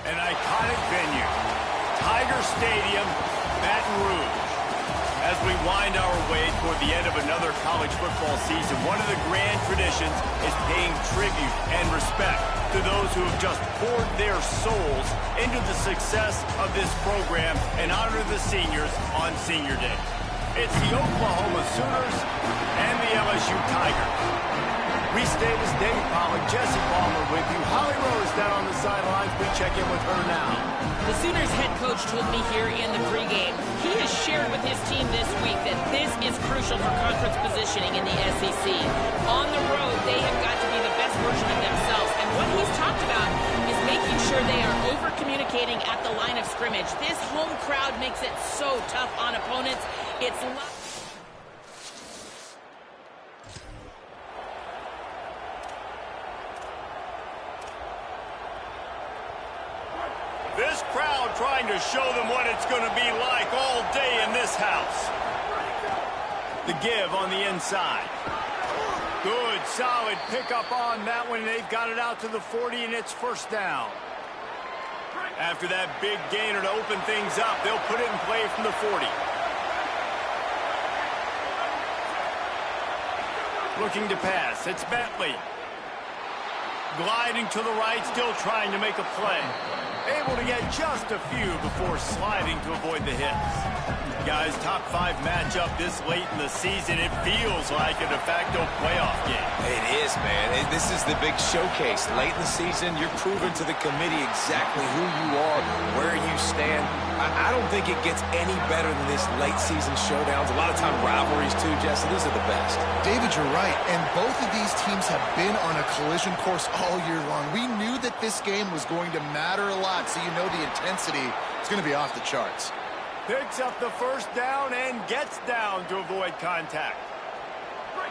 An iconic venue, Tiger Stadium, Baton Rouge. As we wind our way toward the end of another college football season, one of the grand traditions is paying tribute and respect to those who have just poured their souls into the success of this program and honor the seniors on Senior Day. It's the Oklahoma Sooners and the LSU Tigers. Reese Davis, David Pollack, Jesse Palmer with you. Holly Rose down on the sidelines. We check in with her now. The Sooners head coach told me here in the pregame, he has shared with his team this week that this is crucial for conference positioning in the SEC. On the road, they have got to be the best version of themselves. And what he's talked about is making sure they are over-communicating at the line of scrimmage. This home crowd makes it so tough on opponents. It's this crowd trying to show them what it's going to be like all day in this house. The give on the inside. Good, solid pickup on that one. They've got it out to the 40, and it's first down. After that big gainer to open things up, they'll put it in play from the 40. Looking to pass. It's Bentley. Gliding to the right, still trying to make a play. Able to get just a few before sliding to avoid the hits. Guys, top 5 matchup this late in the season. It feels like a de facto playoff game. It is, man. This is the big showcase. Late in the season, you're proving to the committee exactly who you are, where you stand. I don't think it gets any better than this late season showdowns. A lot of time rivalries, too, Jesse. These are the best. David, you're right. And both of these teams have been on a collision course all year long. We knew that this game was going to matter a lot, so you know the intensity is going to be off the charts. Picks up the first down and gets down to avoid contact.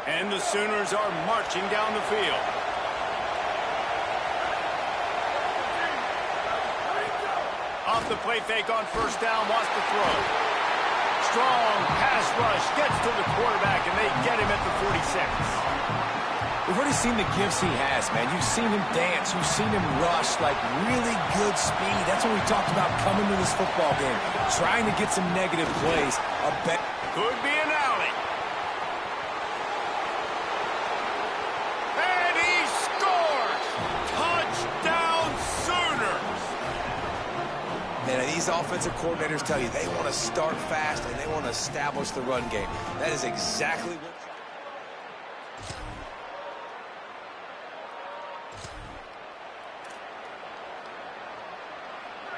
And the Sooners are marching down the field. Off the play fake on first down, wants to throw. Strong pass rush, gets to the quarterback, and they get him at the 46. We've already seen the gifts he has, man. You've seen him dance. You've seen him rush, like really good speed. That's what we talked about coming to this football game. Trying to get some negative plays. Could be an alley. And he scores! Touchdown Sooners! Man, these offensive coordinators tell you they want to start fast and they want to establish the run game. That is exactly what...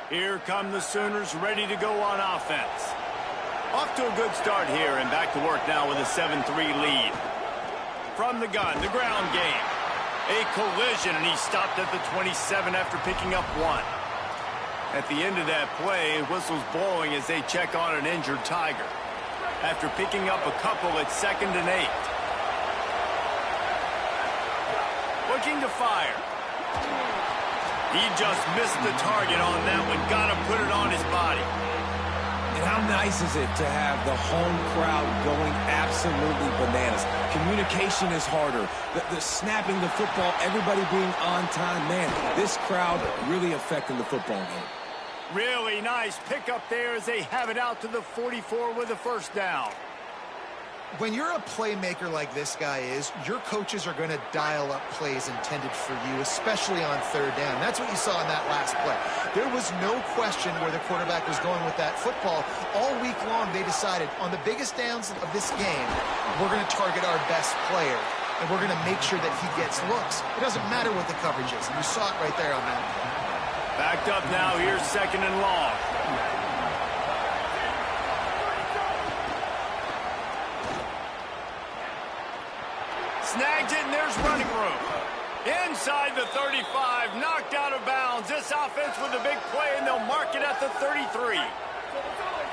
Here come the Sooners ready to go on offense. Off to a good start here and back to work now with a 7-3 lead. From the gun, the ground game. A collision, and he stopped at the 27 after picking up 1. At the end of that play, whistles blowing as they check on an injured Tiger. After picking up a couple at 2nd and 8. Looking to fire. He just missed the target on that one. Got to put it on his body. And how nice is it to have the home crowd going absolutely bananas? Communication is harder. The snapping the football, everybody being on time. Man, this crowd really affecting the football game. Really nice pickup there as they have it out to the 44 with a first down. When you're a playmaker like this guy is, your coaches are going to dial up plays intended for you, especially on 3rd down. That's what you saw in that last play. There was no question where the quarterback was going with that football. All week long, they decided on the biggest downs of this game, we're going to target our best player, and we're going to make sure that he gets looks. It doesn't matter what the coverage is, and you saw it right there on that play. Backed up now, here's 2nd and long. Snagged it, and there's running room. Inside the 35, knocked out of bounds. This offense with a big play, and they'll mark it at the 33.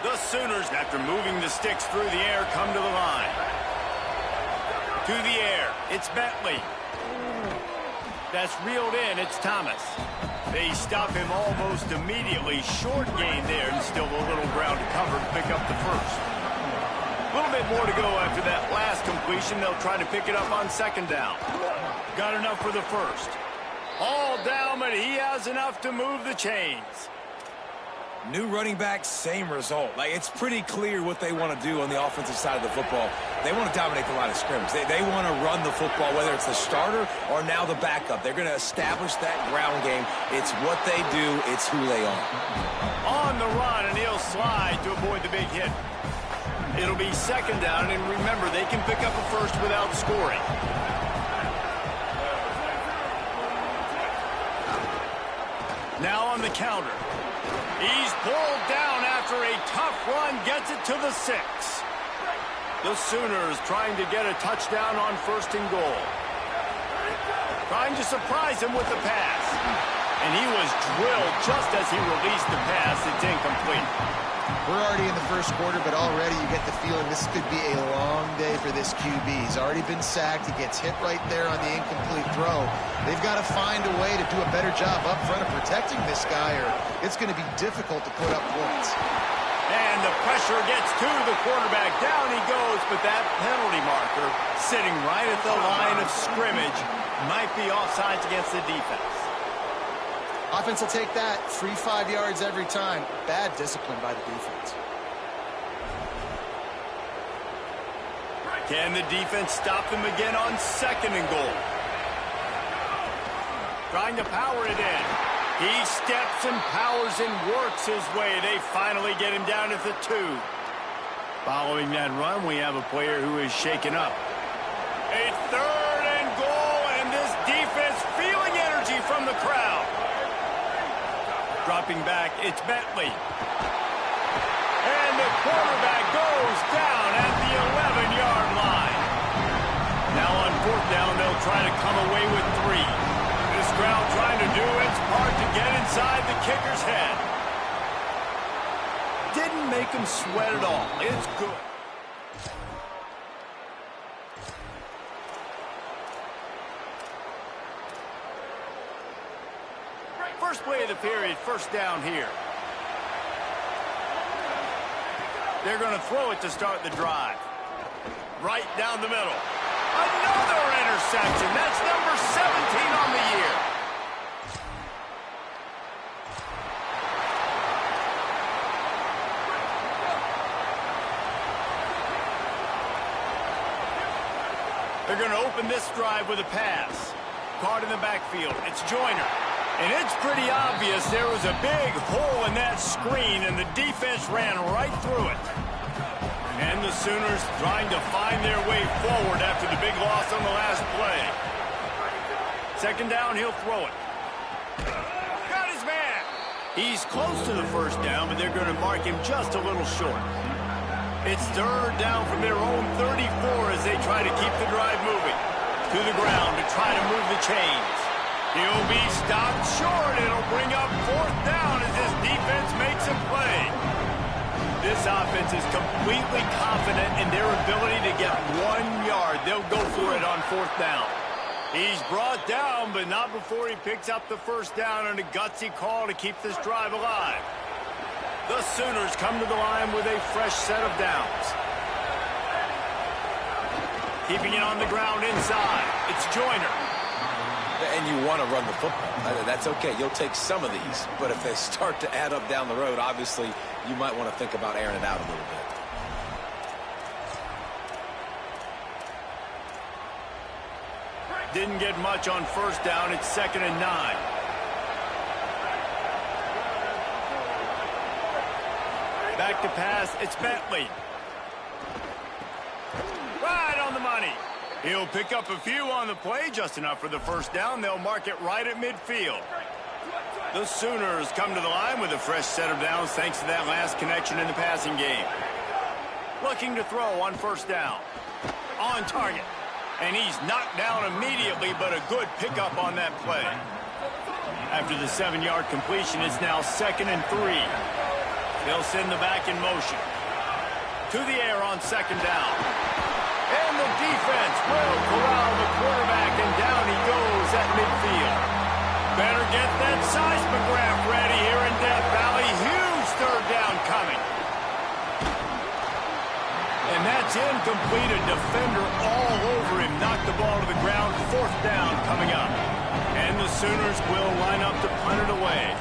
The Sooners, after moving the sticks through the air, come to the line. To the air, it's Bentley. That's reeled in, it's Thomas. They stop him almost immediately. Short gain there, and still a little ground to cover to pick up the first. A little bit more to go after that last completion. They'll try to pick it up on 2nd down. Got enough for the first. All down, but he has enough to move the chains. New running back, same result. Like, it's pretty clear what they want to do on the offensive side of the football. They want to dominate the line of scrimmage. They want to run the football, whether it's the starter or now the backup. They're going to establish that ground game. It's what they do. It's who they are. On the run, and he'll slide to avoid the big hit. It'll be second down, and remember, they can pick up a first without scoring. Now on the counter. He's pulled down after a tough run, gets it to the 6. The Sooners trying to get a touchdown on 1st and goal. Trying to surprise him with the pass. And he was drilled just as he released the pass. It's incomplete. We're already in the first quarter, but already you get the feeling this could be a long day for this QB. He's already been sacked. He gets hit right there on the incomplete throw. They've got to find a way to do a better job up front of protecting this guy, or it's going to be difficult to put up points. And the pressure gets to the quarterback. Down he goes, but that penalty marker sitting right at the line of scrimmage might be offsides against the defense. Offense will take that. Free 5 yards every time. Bad discipline by the defense. Can the defense stop them again on 2nd and goal? Trying to power it in. He steps and powers and works his way. They finally get him down at the 2. Following that run, we have a player who is shaken up. A 3rd and goal, and this defense feeling energy from the crowd. Dropping back, it's Bentley. And the quarterback goes down at the 11-yard line. Now on 4th down, they'll try to come away with 3. This crowd trying to do its part to get inside the kicker's head. Didn't make him sweat at all. It's good. First play of the period, 1st down here. They're going to throw it to start the drive. Right down the middle. Another interception. That's number 17 on the year. They're going to open this drive with a pass. Caught in the backfield. It's Joyner. And it's pretty obvious there was a big hole in that screen, and the defense ran right through it. And the Sooners trying to find their way forward after the big loss on the last play. 2nd down, he'll throw it. Got his man. He's close to the 1st down, but they're going to mark him just a little short. It's 3rd down from their own 34 as they try to keep the drive moving. To the ground to try to move the chains. He'll be stopped short. It'll bring up 4th down as this defense makes a play. This offense is completely confident in their ability to get 1 yard. They'll go for it on 4th down. He's brought down, but not before he picks up the 1st down on a gutsy call to keep this drive alive. The Sooners come to the line with a fresh set of downs. Keeping it on the ground inside. It's Joyner. And you want to run the football. That's okay. You'll take some of these. But if they start to add up down the road, obviously, you might want to think about airing it out a little bit. Didn't get much on 1st down. It's 2nd and 9. Back to pass. It's Bentley. Right on the money. He'll pick up a few on the play, just enough for the 1st down. They'll mark it right at midfield. The Sooners come to the line with a fresh set of downs thanks to that last connection in the passing game. Looking to throw on 1st down. On target. And he's knocked down immediately, but a good pickup on that play. After the 7-yard completion, it's now 2nd and 3. They'll send the back in motion. To the air on 2nd down. And the defense will corral the quarterback, and down he goes at midfield. Better get that seismograph ready here in Death Valley. Huge 3rd down coming. And that's incomplete. A defender all over him. Knocked the ball to the ground. 4th down coming up. And the Sooners will line up to punt it away.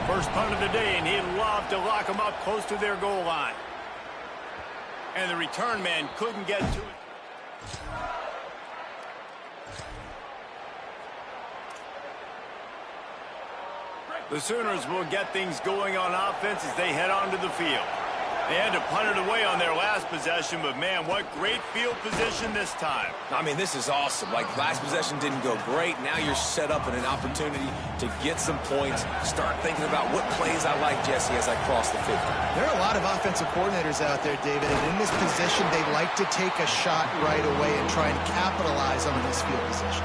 First punt of the day, and he'd love to lock them up close to their goal line. And the return man couldn't get to it. The Sooners will get things going on offense as they head onto the field. They had to punt it away on their last possession, but man, what great field position this time. I mean, this is awesome. Like, last possession didn't go great. Now you're set up in an opportunity to get some points. Start thinking about what plays I like, Jesse, as I cross the 50. There are a lot of offensive coordinators out there, David, and in this position, they like to take a shot right away and try and capitalize on this field position.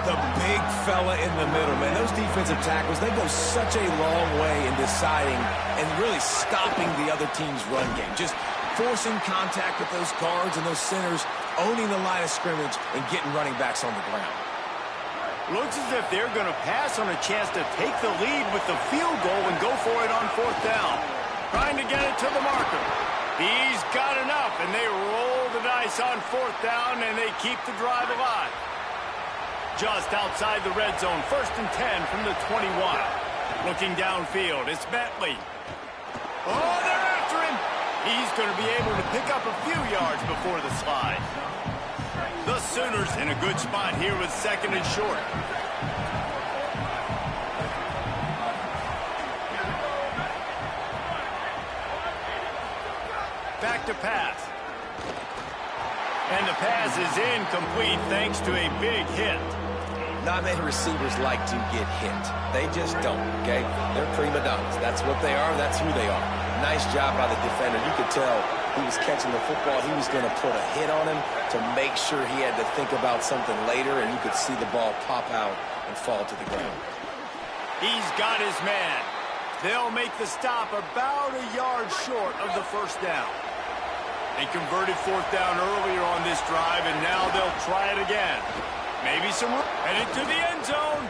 The big fella in the middle, man. Those defensive tackles, they go such a long way in deciding and really stopping the other team's run game. Just forcing contact with those guards and those centers, owning the line of scrimmage, and getting running backs on the ground. Looks as if they're going to pass on a chance to take the lead with the field goal and go for it on fourth down. Trying to get it to the marker. He's got enough, and they roll the dice on fourth down, and they keep the drive alive. Just outside the red zone, 1st and 10 from the 21. Looking downfield, it's Bentley. Oh, they're after him. He's going to be able to pick up a few yards before the slide. The Sooners in a good spot here with 2nd and short. Back to pass. And the pass is incomplete thanks to a big hit. Not many receivers like to get hit. They just don't, okay? They're prima donnas. That's what they are. That's who they are. Nice job by the defender. You could tell he was catching the football. He was going to put a hit on him to make sure he had to think about something later, and you could see the ball pop out and fall to the ground. He's got his man. They'll make the stop about a yard short of the first down. They converted fourth down earlier on this drive, and now they'll try it again. Maybe some headed to the end zone.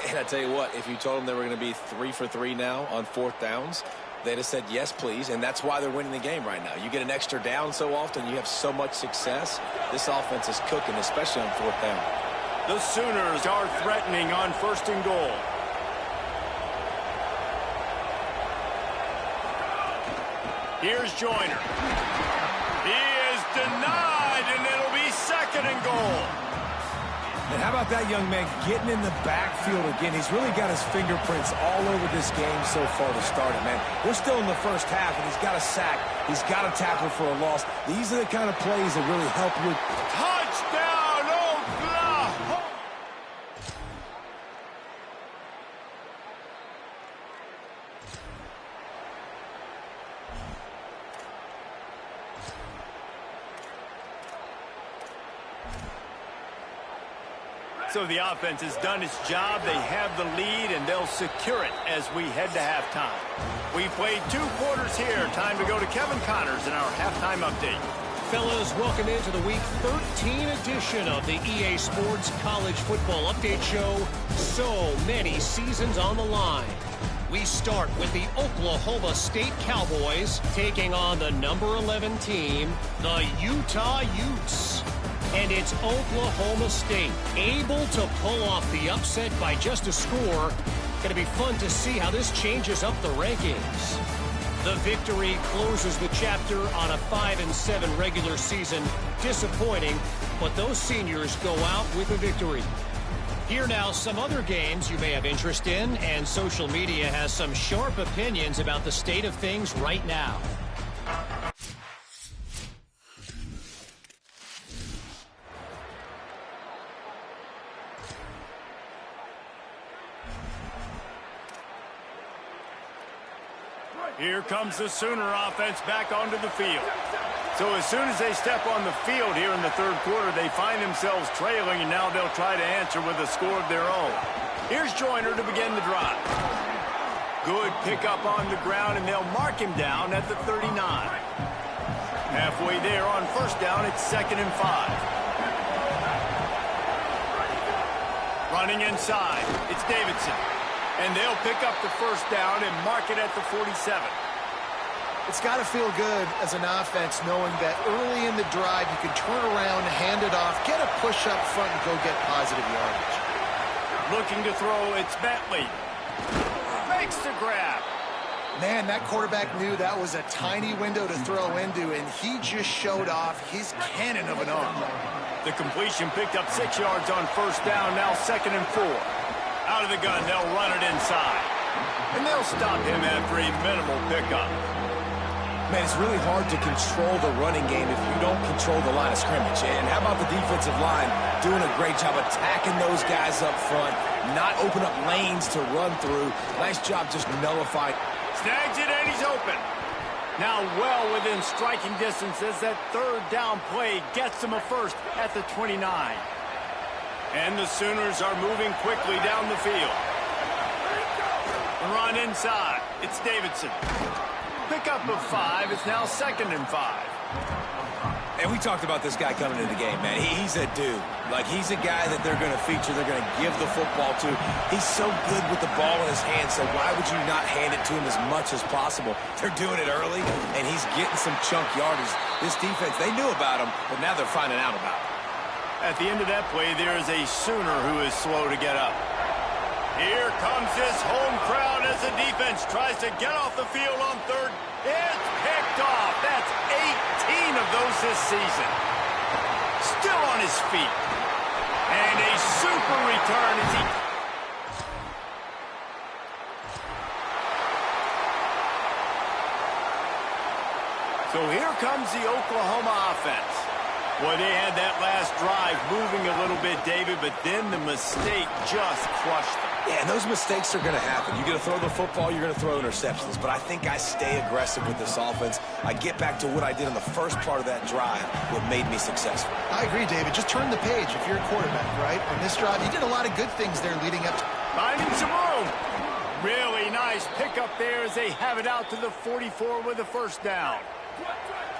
And I tell you what, if you told them they were going to be 3 for 3 now on fourth downs, they'd have said yes, please, and that's why they're winning the game right now. You get an extra down so often, you have so much success. This offense is cooking, especially on fourth down. The Sooners are threatening on 1st and goal. Here's Joyner. He is denied, and it'll be 2nd and goal. And how about that young man getting in the backfield again? He's really got his fingerprints all over this game so far to start it, man. We're still in the first half, and he's got a sack. He's got a tackle for a loss. These are the kind of plays that really help you. Touchdown, Oklahoma! So the offense has done its job. They have the lead, and they'll secure it as we head to halftime. We played 2 quarters here. Time to go to Kevin Connors in our halftime update. Fellas, welcome into the Week 13 edition of the EA Sports College Football Update Show. So many seasons on the line. We start with the Oklahoma State Cowboys taking on the number 11 team, the Utah Utes. And it's Oklahoma State able to pull off the upset by just a score. Going to be fun to see how this changes up the rankings. The victory closes the chapter on a 5-7 regular season. Disappointing, but those seniors go out with a victory. Here now, some other games you may have interest in, and social media has some sharp opinions about the state of things right now. Here comes the Sooner offense back onto the field. So as soon as they step on the field here in the 3rd quarter, they find themselves trailing, and now they'll try to answer with a score of their own. Here's Joyner to begin the drive. Good pickup on the ground, and they'll mark him down at the 39. Halfway there on 1st down, it's 2nd and 5. Running inside, it's Davidson. And they'll pick up the 1st down and mark it at the 47. It's got to feel good as an offense knowing that early in the drive you can turn around, hand it off, get a push up front, and go get positive yardage. Looking to throw, it's Bentley. Makes the grab. Man, that quarterback knew that was a tiny window to throw into, and he just showed off his cannon of an arm. The completion picked up 6 yards on first down, now 2nd and 4. Out of the gun, they'll run it inside. And they'll stop him after a minimal pickup. Man, it's really hard to control the running game if you don't control the line of scrimmage. And how about the defensive line doing a great job attacking those guys up front, not open up lanes to run through. Nice job just nullifying. Snags it, and he's open. Now well within striking distance as that 3rd down play gets him a first at the 29. And the Sooners are moving quickly down the field. Run inside. It's Davidson. Pickup of 5. It's now 2nd and 5. And we talked about this guy coming into the game, man. He's a dude. Like, he's a guy that they're going to feature, they're going to give the football to. He's so good with the ball in his hands, so why would you not hand it to him as much as possible? They're doing it early, and he's getting some chunk yardage. This defense, they knew about him, but now they're finding out about him. At the end of that play, there is a Sooner who is slow to get up. Here comes this home crowd as the defense tries to get off the field on 3rd. It's picked off. That's 18 of those this season. Still on his feet. And a super return as he... So here comes the Oklahoma offense. Boy, they had that last drive moving a little bit, David, but then the mistake just crushed them. Yeah, and those mistakes are going to happen. You're going to throw the football, you're going to throw interceptions. But I think I stay aggressive with this offense. I get back to what I did in the first part of that drive, what made me successful. I agree, David. Just turn the page if you're a quarterback, right? On this drive, you did a lot of good things there leading up to... Finding some room. Really nice pickup there as they have it out to the 44 with a first down.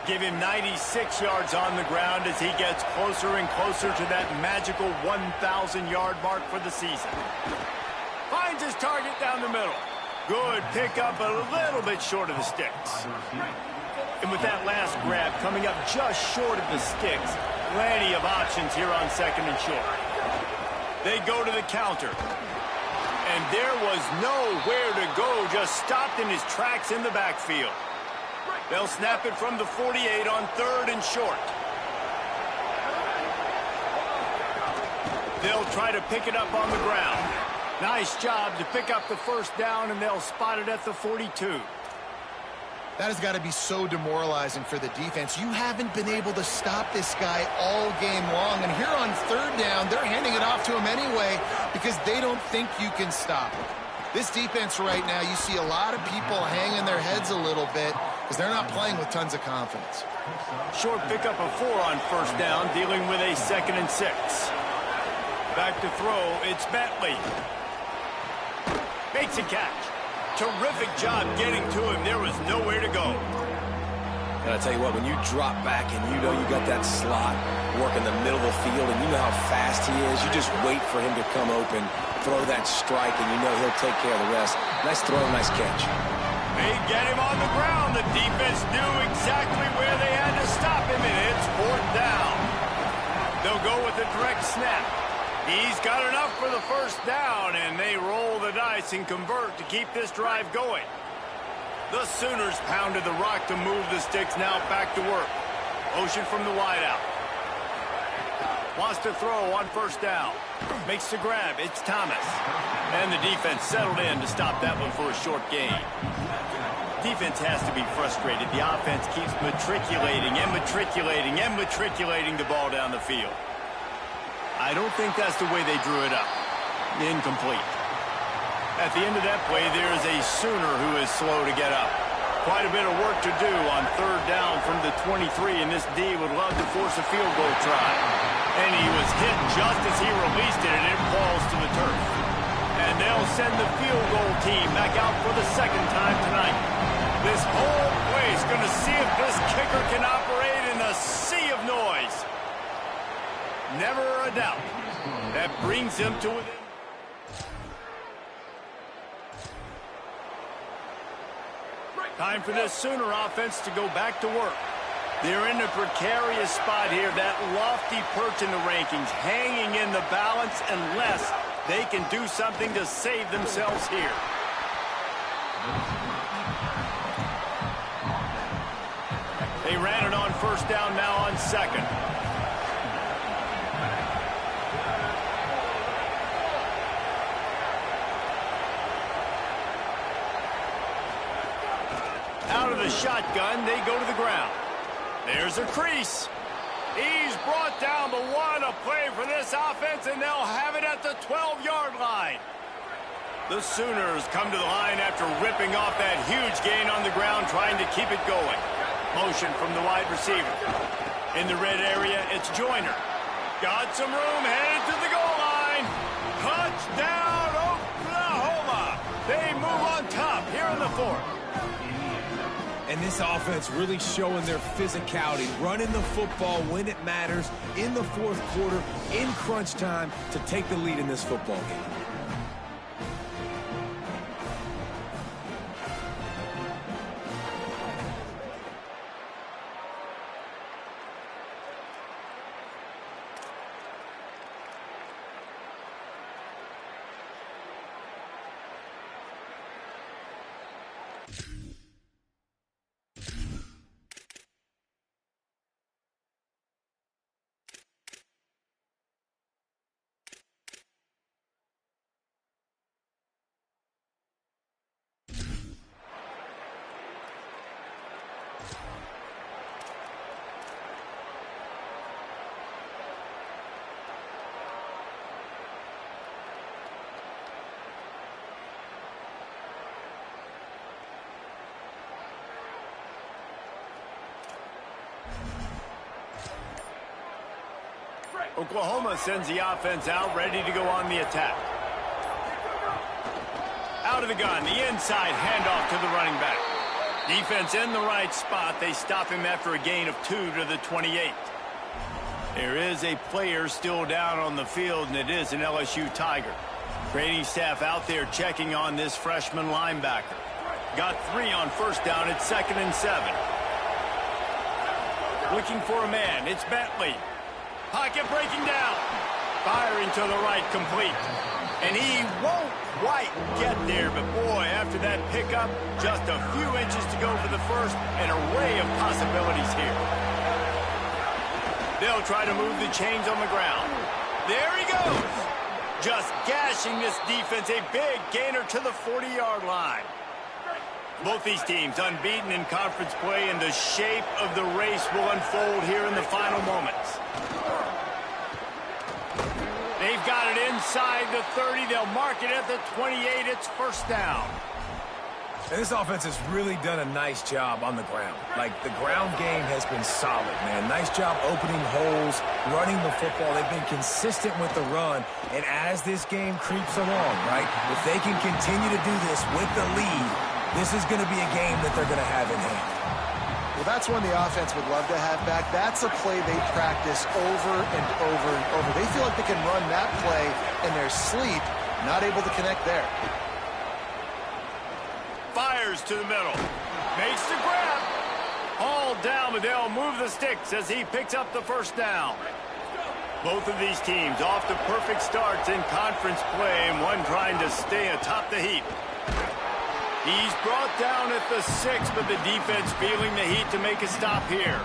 Give him 96 yards on the ground as he gets closer and closer to that magical 1,000-yard mark for the season. Finds his target down the middle. Good pickup, a little bit short of the sticks. And with that last grab coming up just short of the sticks, plenty of options here on 2nd and short. They go to the counter. And there was nowhere to go, just stopped in his tracks in the backfield. They'll snap it from the 48 on 3rd and short. They'll try to pick it up on the ground. Nice job to pick up the first down, and they'll spot it at the 42. That has got to be so demoralizing for the defense. You haven't been able to stop this guy all game long. And here on 3rd down, they're handing it off to him anyway because they don't think you can stop him. This defense right now, you see a lot of people hanging their heads a little bit because they're not playing with tons of confidence. Short pickup of 4 on first down, dealing with a 2nd and 6. Back to throw, it's Bentley. Makes a catch. Terrific job getting to him. There was nowhere to go. And I tell you what, when you drop back and you know you got that slot work in the middle of the field and you know how fast he is, you just wait for him to come open, throw that strike, and you know he'll take care of the rest. Nice throw, nice catch. They get him on the ground. The defense knew exactly where they had to stop him, and it's 4th down. They'll go with a direct snap. He's got enough for the first down, and they roll the dice and convert to keep this drive going. The Sooners pounded the rock to move the sticks, now back to work. Motion from the wideout. Wants to throw on first down. Makes the grab. It's Thomas. And the defense settled in to stop that one for a short gain. Defense has to be frustrated. The offense keeps matriculating and matriculating and matriculating the ball down the field. I don't think that's the way they drew it up. Incomplete. At the end of that play, there is a Sooner who is slow to get up. Quite a bit of work to do on 3rd down from the 23, and this D would love to force a field goal try. And he was hit just as he released it, and it falls to the turf. And they'll send the field goal team back out for the 2nd time tonight. This whole place going to see if this kicker can operate in a sea of noise. Never a doubt. That brings him to within. Time for this Sooner offense to go back to work. They're in a precarious spot here, that lofty perch in the rankings, hanging in the balance unless they can do something to save themselves here. They ran it on first down, now on second. Out of the shotgun, they go to the ground. There's a crease. He's brought down, but what a play for this offense, and they'll have it at the 12-yard line. The Sooners come to the line after ripping off that huge gain on the ground, trying to keep it going. Motion from the wide receiver. In the red area, it's Joyner. Got some room, headed to the goal line. Touchdown, Oklahoma. They move on top here in the fourth. And this offense really showing their physicality, running the football when it matters, in the fourth quarter, in crunch time, to take the lead in this football game. Oklahoma sends the offense out, ready to go on the attack. Out of the gun, the inside handoff to the running back. Defense in the right spot. They stop him after a gain of 2 to the 28. There is a player still down on the field, and it is an LSU Tiger. Training staff out there checking on this freshman linebacker. Got 3 on first down. It's 2nd and 7. Looking for a man. It's Bentley. Pocket breaking down. Firing to the right, complete. And he won't quite get there, but boy, after that pickup, just a few inches to go for the first. An array of possibilities here. They'll try to move the chains on the ground. There he goes. Just gashing this defense. A big gainer to the 40-yard line. Both these teams unbeaten in conference play, and the shape of the race will unfold here in the final moments. They've got it inside the 30. They'll mark it at the 28. It's first down. And this offense has really done a nice job on the ground. Like, the ground game has been solid, man. Nice job opening holes, running the football. They've been consistent with the run. And as this game creeps along, right, if they can continue to do this with the lead, this is going to be a game that they're going to have in hand. Well, that's one the offense would love to have back. That's a play they practice over and over and over. They feel like they can run that play in their sleep, not able to connect there. Fires to the middle. Makes the grab. All down, but they'll move the sticks as he picks up the first down. Both of these teams off to perfect starts in conference play, and one trying to stay atop the heap. He's brought down at the 6, but the defense feeling the heat to make a stop here.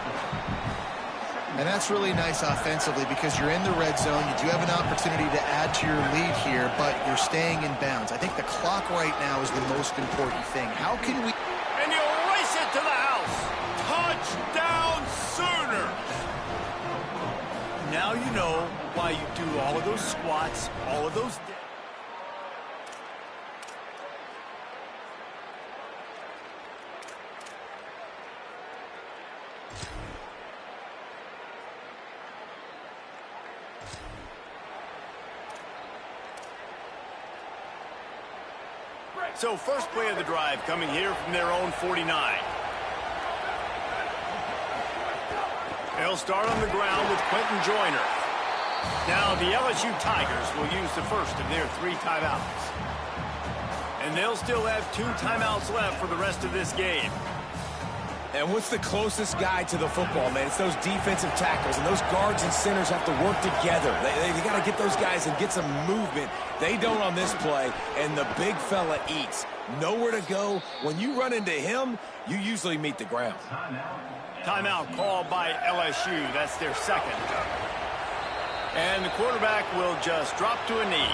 And that's really nice offensively because you're in the red zone. You do have an opportunity to add to your lead here, but you're staying in bounds. I think the clock right now is the most important thing. How can we... And he'll race it to the house. Touchdown, Sooners. Now you know why you do all of those squats, all of those... So first play of the drive coming here from their own 49. They'll start on the ground with Quentin Joyner. Now the LSU Tigers will use the first of their 3 timeouts. And they'll still have 2 timeouts left for the rest of this game. And what's the closest guy to the football, man? It's those defensive tackles, and those guards and centers have to work together. They got to get those guys and get some movement. They don't on this play, and the big fella eats. Nowhere to go. When you run into him, you usually meet the ground. Timeout called by LSU. That's their second. And the quarterback will just drop to a knee.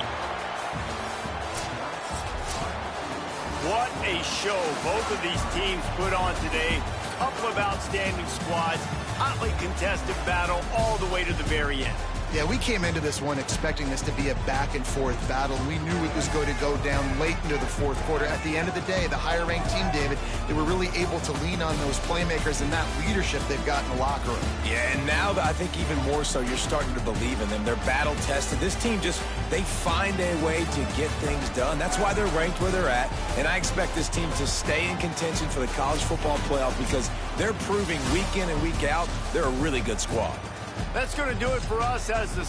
What a show both of these teams put on today. Couple of outstanding squads, hotly contested battle all the way to the very end. Yeah, we came into this one expecting this to be a back-and-forth battle. We knew it was going to go down late into the fourth quarter. At the end of the day, the higher-ranked team, David, they were really able to lean on those playmakers and that leadership they've got in the locker room. Yeah, and now I think even more so, you're starting to believe in them. They're battle-tested. This team they find a way to get things done. That's why they're ranked where they're at. And I expect this team to stay in contention for the college football playoff because they're proving week in and week out they're a really good squad. That's going to do it for us as the